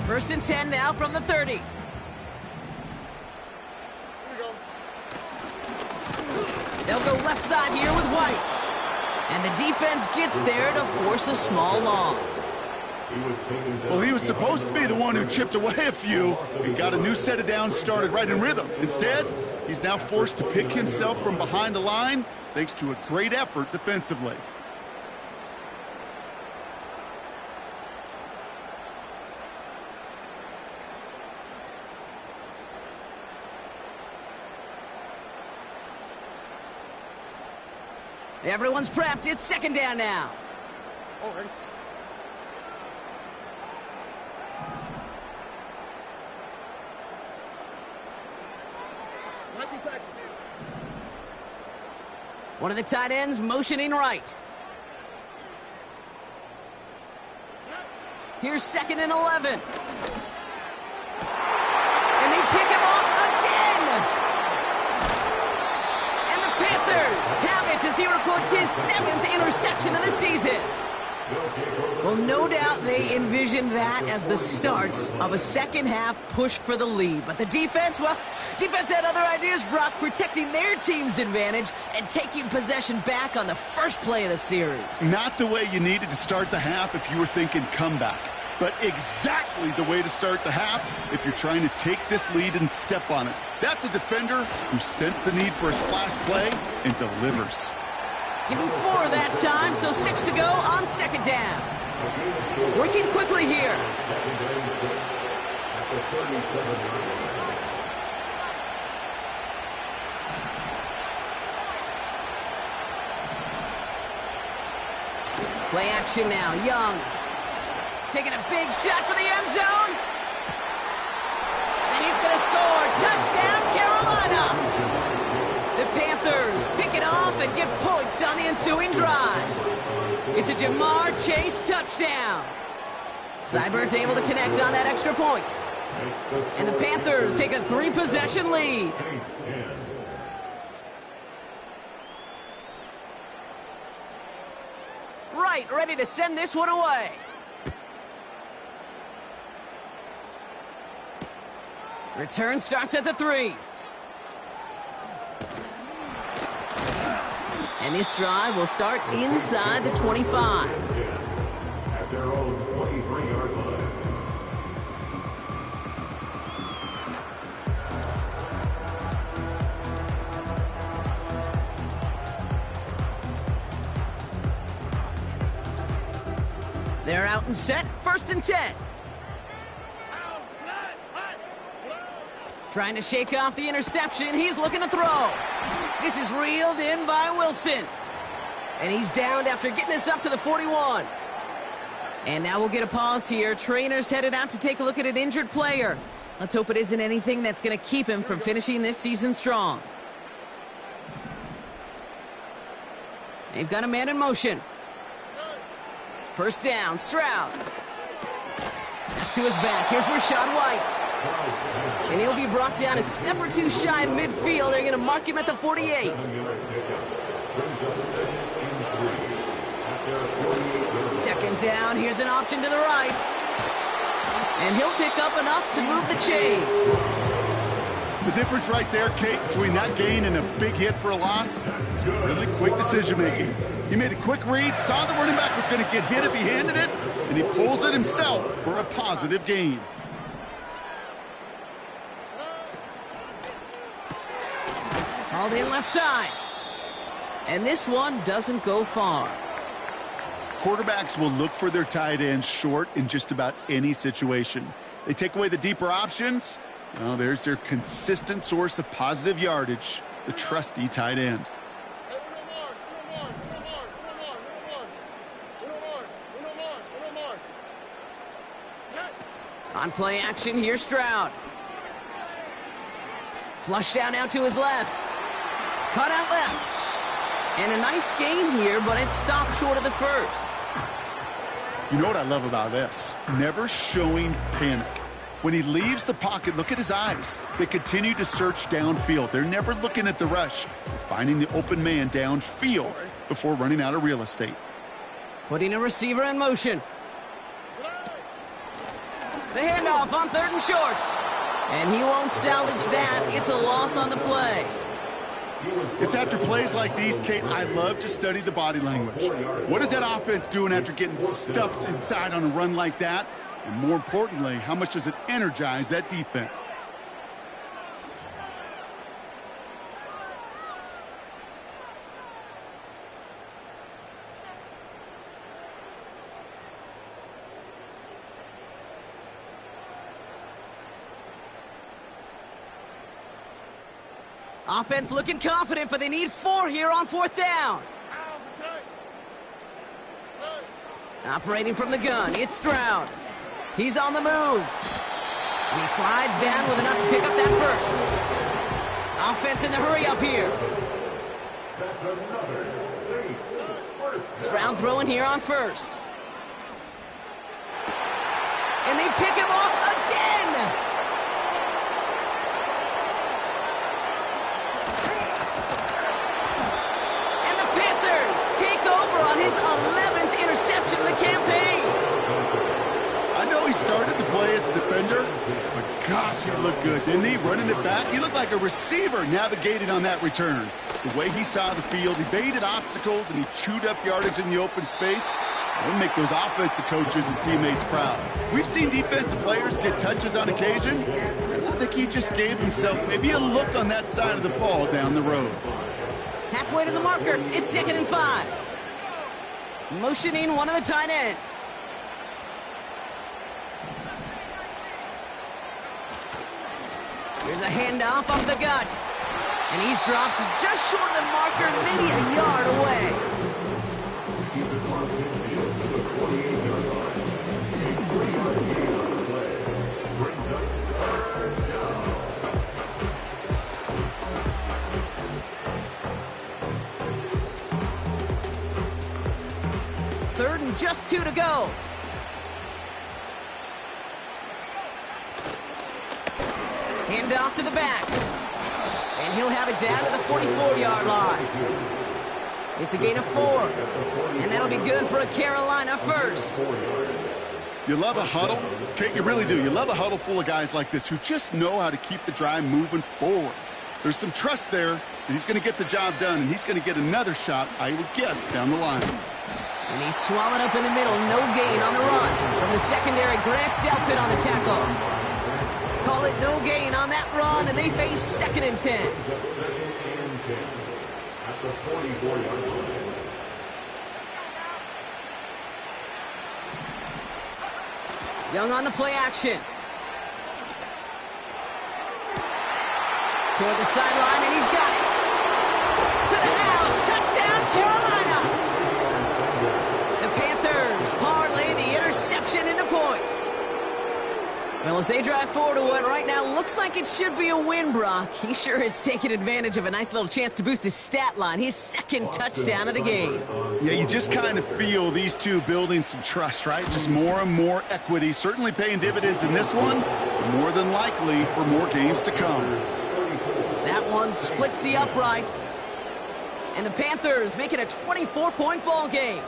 First and 10 now from the 30. They'll go left side here with White. And the defense gets there to force a small loss. Well, he was supposed to be the one who chipped away a few and got a new set of downs started right in rhythm. Instead, he's now forced to pick himself from behind the line thanks to a great effort defensively. Everyone's prepped. It's second down now. Already. One of the tight ends motioning right. Here's second and 11. And they pick him off again. And the Panthers have it as he records his 7th interception of the season. Well, no doubt they envisioned that as the start of a second-half push for the lead. But the defense, well, defense had other ideas, Brock, protecting their team's advantage and taking possession back on the first play of the series. Not the way you needed to start the half if you were thinking comeback, but exactly the way to start the half if you're trying to take this lead and step on it. That's a defender who sensed the need for a splash play and delivers. Give him 4 that time, so 6 to go on second down. Working quickly here. Play action now. Young taking a big shot for the end zone. And he's going to score. Touchdown, Carolina. The Panthers pick it off and get points on the ensuing drive. It's a Jamar Chase touchdown. Seibert's able to connect on that extra point. And the Panthers take a 3-possession lead. Right, ready to send this one away. Return starts at the 3. And this drive will start inside the 25. At their own 23-yard line. They're out and set, first and 10. Trying to shake off the interception. He's looking to throw. This is reeled in by Wilson. And he's downed after getting this up to the 41. And now we'll get a pause here. Trainer's headed out to take a look at an injured player. Let's hope it isn't anything that's going to keep him from finishing this season strong. They've got a man in motion. First down, Stroud. That's to his back. Here's Rachaad White. And he'll be brought down a step or two shy of midfield. They're going to mark him at the 48. Second down. Here's an option to the right. And he'll pick up enough to move the chains. The difference right there, Kate, between that gain and a big hit for a loss is really quick decision-making. He made a quick read, saw the running back was going to get hit if he handed it, and he pulls it himself for a positive gain. Called in left side. And this one doesn't go far. Quarterbacks will look for their tight end short in just about any situation. They take away the deeper options. Well, there's their consistent source of positive yardage, the trusty tight end. On play action, here's Stroud. Flush down out to his left. Cut out left. And a nice gain here, but it stopped short of the first. You know what I love about this? Never showing panic. When he leaves the pocket, look at his eyes. They continue to search downfield. They're never looking at the rush. They're finding the open man downfield before running out of real estate. Putting a receiver in motion. The handoff on 3rd and short. And he won't salvage that. It's a loss on the play. It's after plays like these, Kate, I love to study the body language. What is that offense doing after getting stuffed inside on a run like that? And more importantly, how much does it energize that defense? Offense looking confident, but they need 4 here on 4th down. Operating from the gun, it's Stroud. He's on the move. And he slides down with enough to pick up that first. Offense in the hurry up here. Stroud throwing here on 1st. And they pick him off again. On his 11th interception of the campaign. I know he started to play as a defender, but gosh, he looked good, didn't he? Running it back, he looked like a receiver navigating on that return. The way he saw the field, he evaded obstacles, and he chewed up yardage in the open space. It'll make those offensive coaches and teammates proud. We've seen defensive players get touches on occasion. I think he just gave himself maybe a look on that side of the ball down the road. Halfway to the marker, it's 2nd and 5. Motioning one of the tight ends. Here's a handoff up the gut. And he's dropped just short of the marker, maybe a yard away. Third and just 2 to go. Hand off to the back. And he'll have it down to the 44-yard line. It's a gain of 4. And that'll be good for a Carolina first. You love a huddle? Kate, you really do. You love a huddle full of guys like this who just know how to keep the drive moving forward. There's some trust there that he's going to get the job done, and he's going to get another shot, I would guess, down the line. And he's swallowed up in the middle. No gain on the run. From the secondary, Grant Delpit on the tackle. Call it no gain on that run, and they face 2nd and 10. At the 44-yard line. Young on the play action. Toward the sideline, and he's got it. To the house. Touchdown, Carolina. The Panthers parlay the interception into points. Well, as they drive forward to what right now looks like it should be a win, Brock. He sure has taken advantage of a nice little chance to boost his stat line. His second touchdown of the game. Yeah, you just kind of feel these two building some trust, right? Just more and more equity. Certainly paying dividends in this one. More than likely for more games to come. That one splits the uprights. And the Panthers make it a 24-point ball game.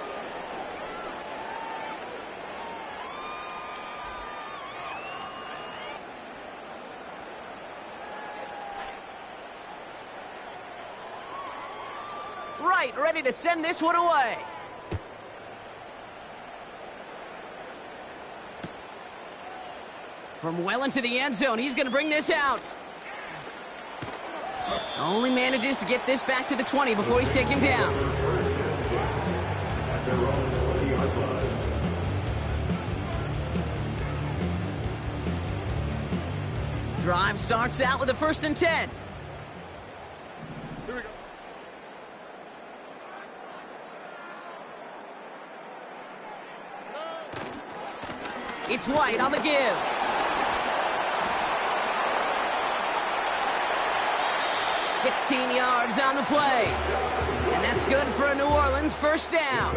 Right, ready to send this one away. From well into the end zone, he's going to bring this out. Only manages to get this back to the 20 before he's taken down. Drive starts out with a 1st and 10. Here we go. It's White on the give. "16 yards on the play. And that's good for a New Orleans 1st down.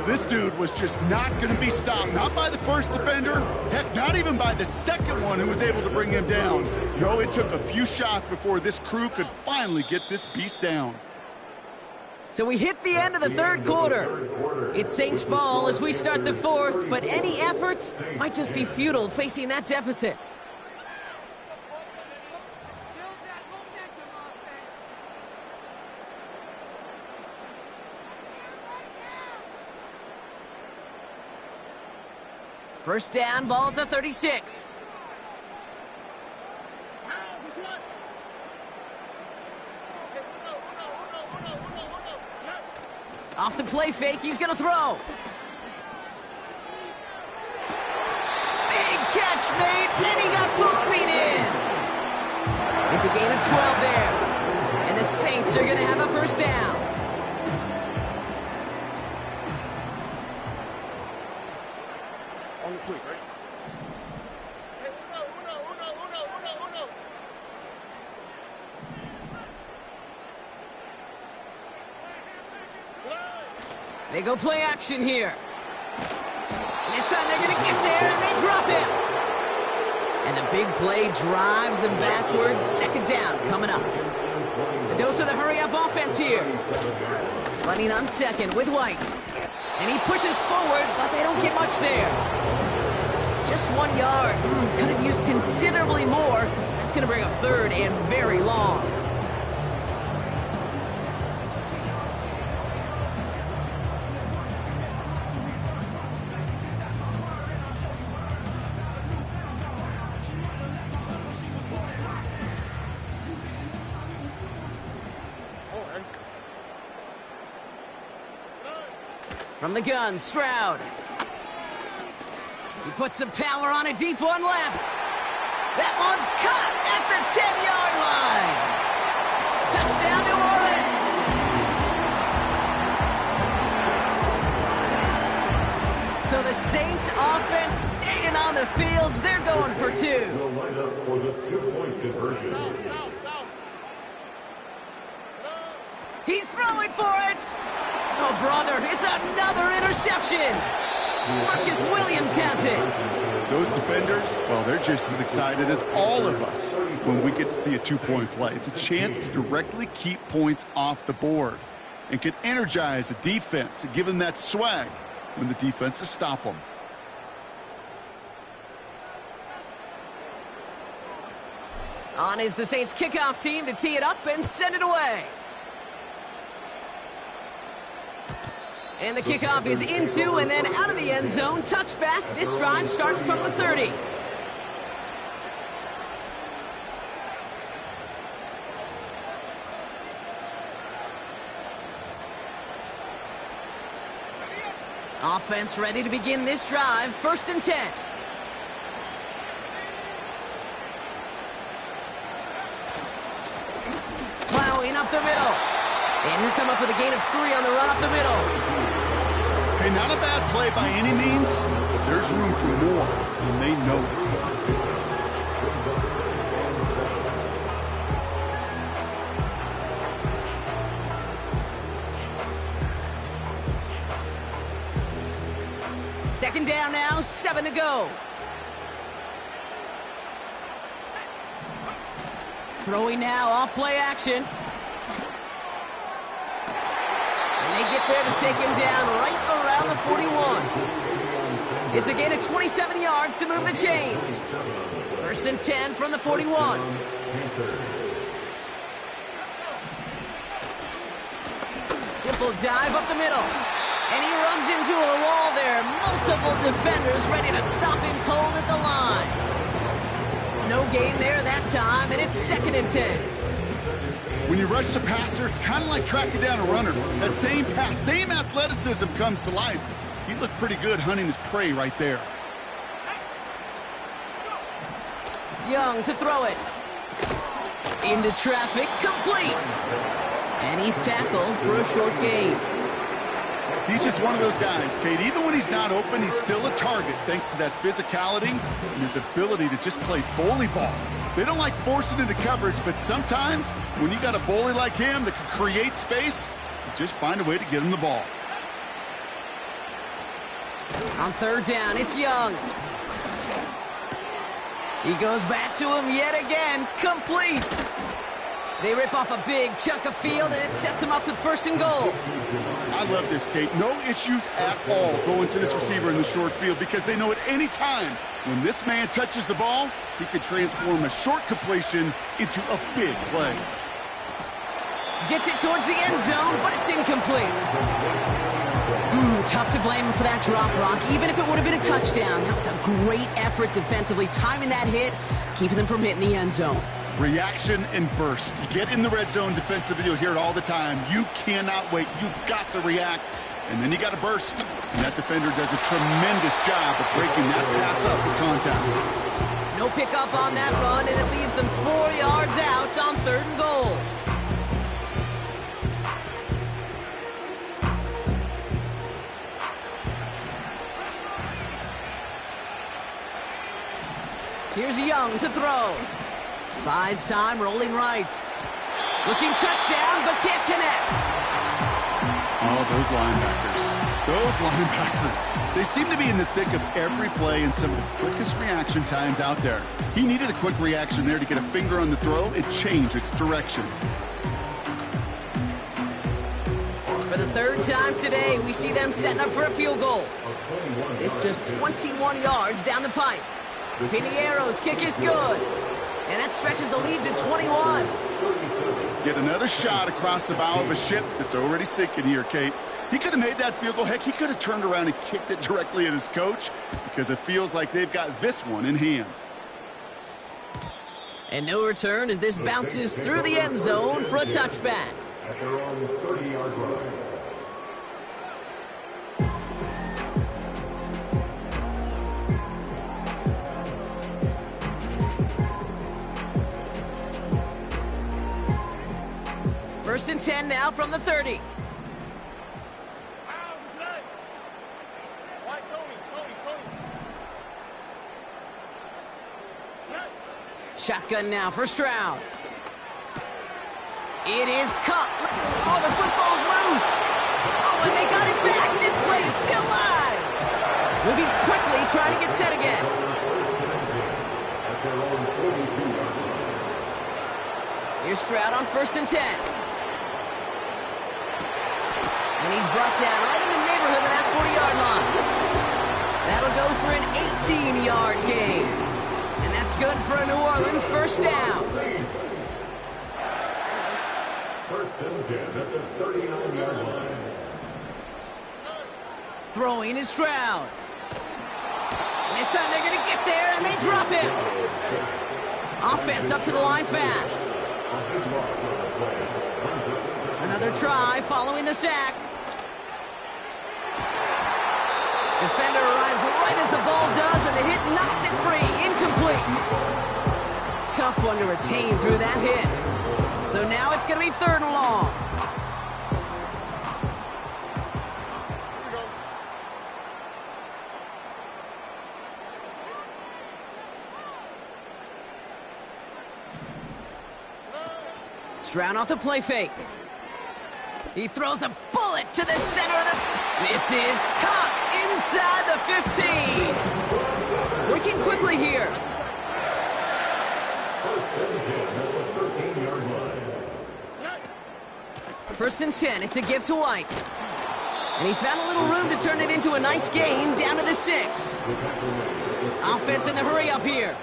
This dude was just not going to be stopped. Not by the first defender. Heck, not even by the second one who was able to bring him down. No, it took a few shots before this crew could finally get this beast down. So we hit the end of the 3rd quarter. It's Saints ball as we start the 4th, but any efforts might just be futile facing that deficit. First down, ball at the 36. Off the play fake, he's going to throw. Big catch made, and he got both feet in. It's a gain of 12 there. And the Saints are going to have a 1st down. On the quick, right? They go play action here. And this time they're going to get there, and they drop him. And the big play drives them backwards. 2nd down coming up. A dose of the hurry-up offense here. Running on 2nd with White. And he pushes forward, but they don't get much there. Just 1 yard. Could have used considerably more. That's going to bring up 3rd and very long. From the gun, Stroud. He puts some power on a deep one left. That one's caught at the 10-yard line. Touchdown, New Orleans. So the Saints offense staying on the field. They're going for 2. They'll line up for the 2-point conversion. He's throwing for it. Oh, brother, it's another interception. Marcus Williams has it. Those defenders, well, they're just as excited as all of us when we get to see a 2-point play. It's a chance to directly keep points off the board and can energize a defense and give them that swag when the defenses stop them. On is the Saints kickoff team to tee it up and send it away. And the kickoff is into and then out of the end zone. Touchback. This drive starting from the 30. Offense ready to begin this drive. 1st and 10. the middle. And he'll come up with a gain of 3 on the run up the middle. Hey, not a bad play by any means, but there's room for more, and they know it. Second down now, 7 to go. Throwing now, off play action. And they get there to take him down right around the 41. It's a gain of 27 yards to move the chains. First and 10 from the 41. Simple dive up the middle. And he runs into a wall there. Multiple defenders ready to stop him cold at the line. No gain there that time, and it's second and 10. When you rush the passer, it's kind of like tracking down a runner. That same pass, same athleticism comes to life. He looked pretty good hunting his prey right there. Young to throw it. Into traffic, complete. And he's tackled for a short gain. He's just one of those guys, Kate. Even when he's not open, he's still a target thanks to that physicality and his ability to just play bully ball. They don't like forcing into coverage, but sometimes when you got a bully like him that can create space, you just find a way to get him the ball. On third down, it's Young. He goes back to him yet again, complete. They rip off a big chunk of field, and it sets him up with first and goal. I love this, Kate. No issues at all going to this receiver in the short field because they know at any time when this man touches the ball, he could transform a short completion into a big play. Gets it towards the end zone, but it's incomplete. Tough to blame him for that drop, Rock. Even if it would have been a touchdown, that was a great effort defensively, timing that hit, keeping them from hitting the end zone. Reaction and burst. You get in the red zone defensively, you'll hear it all the time. You cannot wait. You've got to react, and then you got to burst. And that defender does a tremendous job of breaking that pass up with contact. No pickup on that run, and it leaves them 4 yards out on third and goal. Here's Young to throw. Buys time, rolling right. Looking touchdown, but can't connect. Oh, those linebackers. Those linebackers. They seem to be in the thick of every play and some of the quickest reaction times out there. He needed a quick reaction there to get a finger on the throw and change its direction. For the third time today, we see them setting up for a field goal. It's just 21 yards down the pipe. Pinheiro's kick is good. And that stretches the lead to 21. Get another shot across the bow of a ship that's already sinking here, Kate. He could have made that field goal. Heck, he could have turned around and kicked it directly at his coach because it feels like they've got this one in hand. And no return as this bounces through the end zone for a touchback. At their own 30-yard line. First and 10 now from the 30. Shotgun now for Stroud. It is caught. Oh, the football's loose. Oh, and they got it back. This play is still live. Moving quickly, trying to get set again. Here's Stroud on first and 10. And he's brought down right in the neighborhood of that 40-yard line. That'll go for an 18-yard gain. And that's good for a New Orleans first down. First and 10 at the 39-yard line. Throwing is Stroud. And this time they're going to get there, and they drop him. Offense up to the line fast. Another try following the sack. Defender arrives right as the ball does, and the hit knocks it free. Incomplete. tough one to retain through that hit. So now it's going to be 3rd and long. Stroud off the play fake. He throws a bullet to the center of the... This is caught inside the 15. Working quickly here. First and 10. It's a give to White. And he found a little room to turn it into a nice gain down to the 6. Offense in the hurry up here.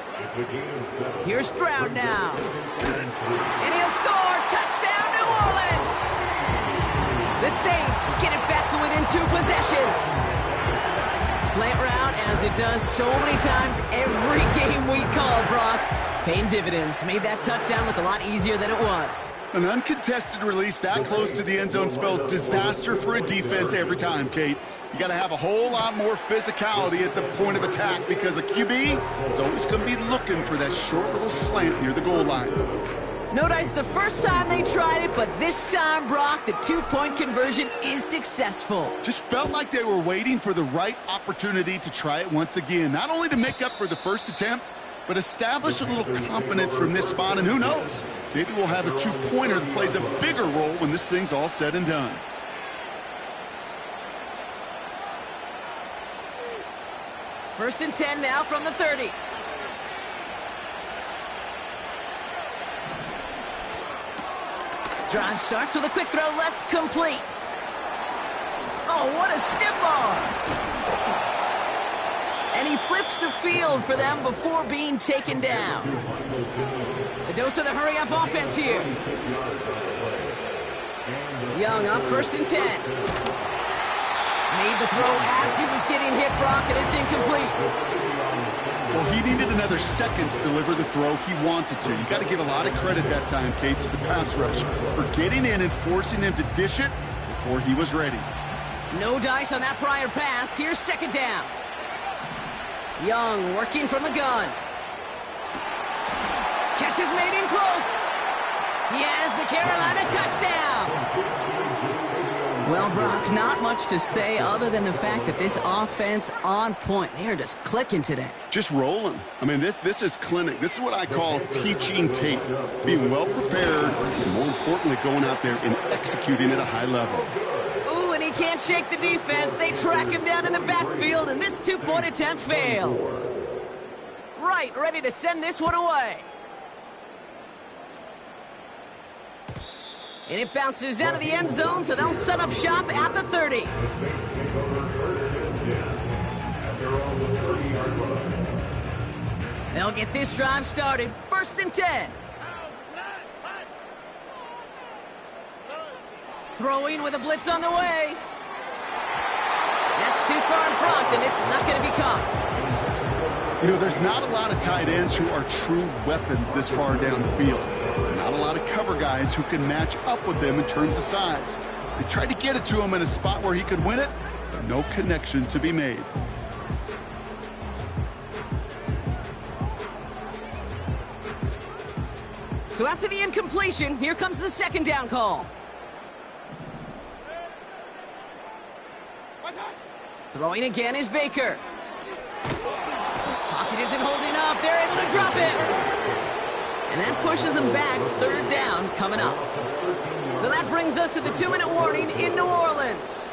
Here's Stroud now. And he'll score. Touchdown, New Orleans. The Saints get it back to within 2 possessions. Slant route, as it does so many times every game we call, Brock. Paying dividends. Made that touchdown look a lot easier than it was. An uncontested release that close to the end zone spells disaster for a defense every time, Kate. You got to have a whole lot more physicality at the point of attack because a QB is always going to be looking for that short little slant near the goal line. No dice the first time they tried it, but this time, Brock, the 2-point conversion is successful. Just felt like they were waiting for the right opportunity to try it once again. Not only to make up for the first attempt, but establish a little confidence from this spot, and who knows, maybe we'll have a 2-pointer that plays a bigger role when this thing's all said and done. First and 10 now from the 30. Drive starts with a quick throw left, complete. Oh, what a stiff arm. And he flips the field for them before being taken down. A dose of the hurry-up offense here. Young up, first and 10. Made the throw as he was getting hit, Brock, and it's incomplete. Well, he needed another second to deliver the throw he wanted to. You got to give a lot of credit that time, Kate, to the pass rush for getting in and forcing him to dish it before he was ready. No dice on that prior pass. Here's second down. Young working from the gun. Catch is made in close. He has the Carolina touchdown. Well, Brock, not much to say other than the fact that this offense on point. They are just clicking today. Just rolling. I mean, this is clinic. This is what I call teaching tape. Being well prepared, and more importantly, going out there and executing at a high level. Ooh, and he can't shake the defense. They track him down in the backfield, and this 2-point attempt fails. Right, ready to send this one away. And it bounces out of the end zone, so they'll set up shop at the 30. They'll get this drive started. First and 10. Throwing with a blitz on the way. That's too far in front, and it's not going to be caught. You know, there's not a lot of tight ends who are true weapons this far down the field. Not a lot of cover guys who can match up with him in terms of size. They tried to get it to him in a spot where he could win it. No connection to be made. So after the incompletion, here comes the second down call. Throwing again is Baker. Pocket isn't holding up. They're able to drop it. And that pushes them back. Third down coming up. So that brings us to the 2-minute warning in New Orleans.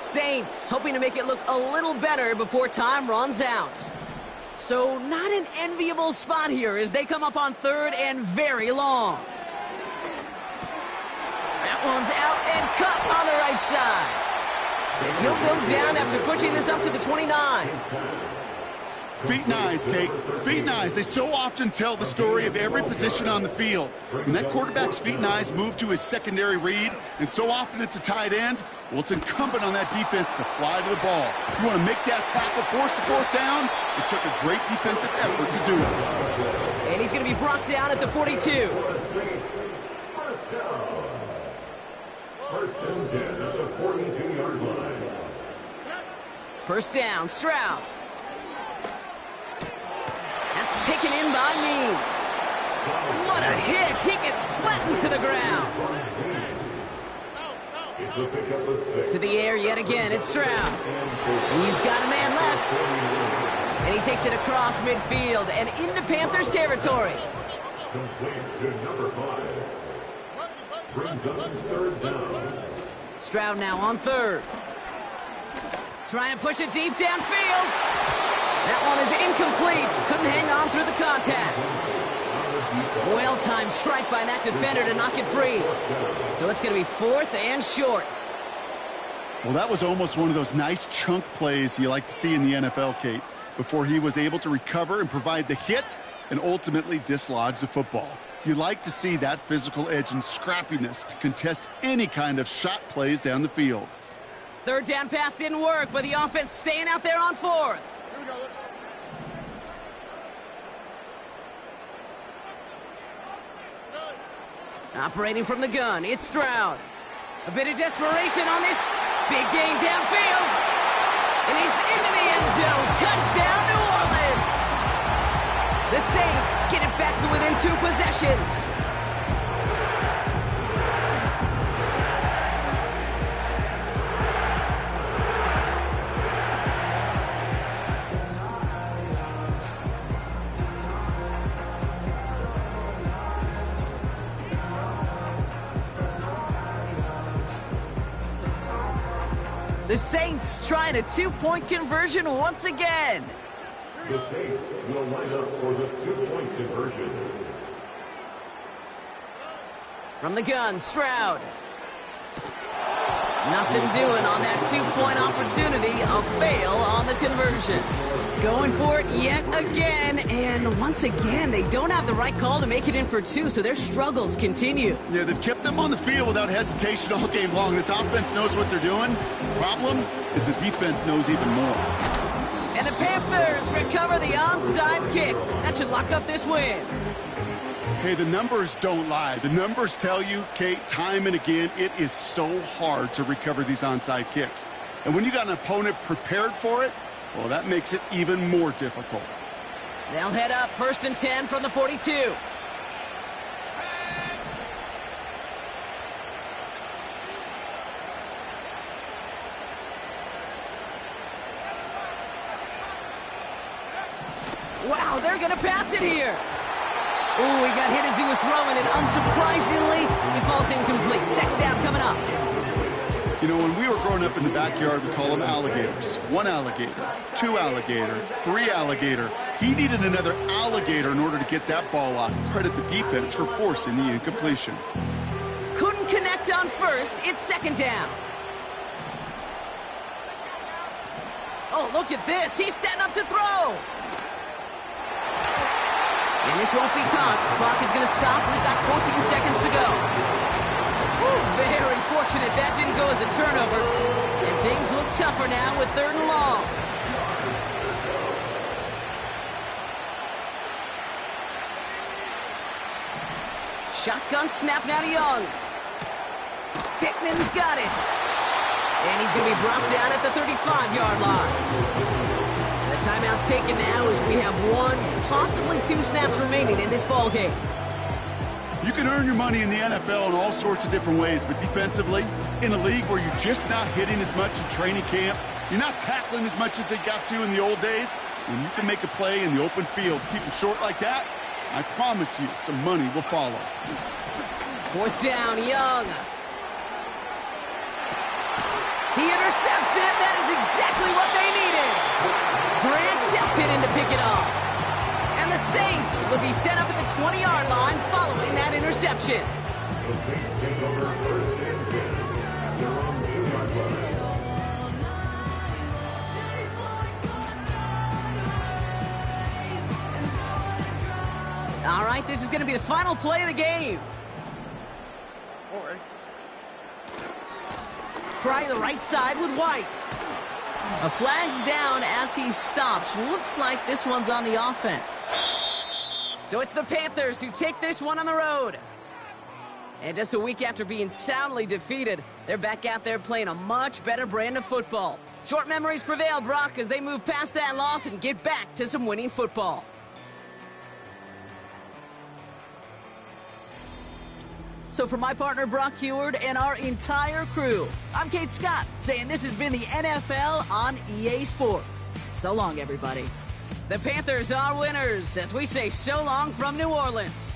Saints hoping to make it look a little better before time runs out. So not an enviable spot here as they come up on third and very long. That one's out and cut on the right side. And he'll go down after pushing this up to the 29. Feet and eyes, Kate. Feet and eyes. They so often tell the story of every position on the field. When that quarterback's feet and eyes move to his secondary read, and so often it's a tight end, well, it's incumbent on that defense to fly to the ball. You want to make that tackle, force the fourth down? It took a great defensive effort to do it. And he's going to be brought down at the 42. First and 10 at the 42-yard line. First down, Stroud. That's taken in by Means. What a hit! He gets flattened to the ground. It's a pickup of 6. To the air yet again, it's Stroud. He's got a man left. And he takes it across midfield and into Panthers territory. Complete to number 5. Brings up 3rd down. Stroud now on 3rd. Trying to push it deep downfield. That one is incomplete. Couldn't hang on through the contact. Well-timed strike by that defender to knock it free. So it's going to be 4th and short. Well, that was almost one of those nice chunk plays you like to see in the NFL, Kate, before he was able to recover and provide the hit and ultimately dislodge the football. You like to see that physical edge and scrappiness to contest any kind of shot plays down the field. 3rd down pass didn't work, but the offense staying out there on 4th. Operating from the gun, it's Stroud. A bit of desperation on this big gain downfield. And he's into the end zone. Touchdown, New Orleans. The Saints get it back to within 2 possessions. The Saints trying a 2-point conversion once again. The Saints will line up for the 2-point conversion. From the gun, Stroud. Nothing doing on that 2-point opportunity. A fail on the conversion. Going for it yet again, and once again, they don't have the right call to make it in for 2, so their struggles continue. Yeah, they've kept them on the field without hesitation all game long. This offense knows what they're doing. The problem is the defense knows even more. And the Panthers recover the onside kick. That should lock up this win. Hey, the numbers don't lie. The numbers tell you, Kate, time and again, it is so hard to recover these onside kicks. And when you got an opponent prepared for it, well, that makes it even more difficult. They'll head up 1st and 10 from the 42. Wow, they're going to pass it here. Ooh, he got hit as he was throwing it. Unsurprisingly, he falls incomplete. 2nd down coming up. You know, when we were growing up in the backyard, we call them alligators. 1 alligator, 2 alligator, 3 alligator. He needed another alligator in order to get that ball off. Credit the defense for forcing the incompletion. Couldn't connect on 1st. It's 2nd down. Oh, look at this. He's setting up to throw. And this won't be caught. Clock is going to stop. We've got 14 seconds to go. Very fortunate that didn't go as a turnover. And things look tougher now with 3rd and long. Shotgun snap now to Young. Pickman's got it. And he's going to be brought down at the 35-yard line. The timeout's taken now as we have 1, possibly 2 snaps remaining in this ball game. You can earn your money in the NFL in all sorts of different ways, but defensively, in a league where you're just not hitting as much in training camp, you're not tackling as much as they got to in the old days, when you can make a play in the open field, keep them short like that, I promise you some money will follow. 4th down, Young. He intercepts it. That is exactly what they needed. Grant Delpit to pick it off. And the Saints will be set up at the 20-yard line following that interception. The Saints take over 1st and 10. They're on the 2-yard line. All right, this is going to be the final play of the game. Try the right side with White. A flag's down as he stops. Looks like this one's on the offense. So it's the Panthers who take this one on the road. And just a week after being soundly defeated, they're back out there playing a much better brand of football. Short memories prevail, Brock, as they move past that loss and get back to some winning football. So for my partner Brock Heward and our entire crew, I'm Kate Scott, saying this has been the NFL on EA Sports. So long, everybody. The Panthers are winners as we say so long from New Orleans.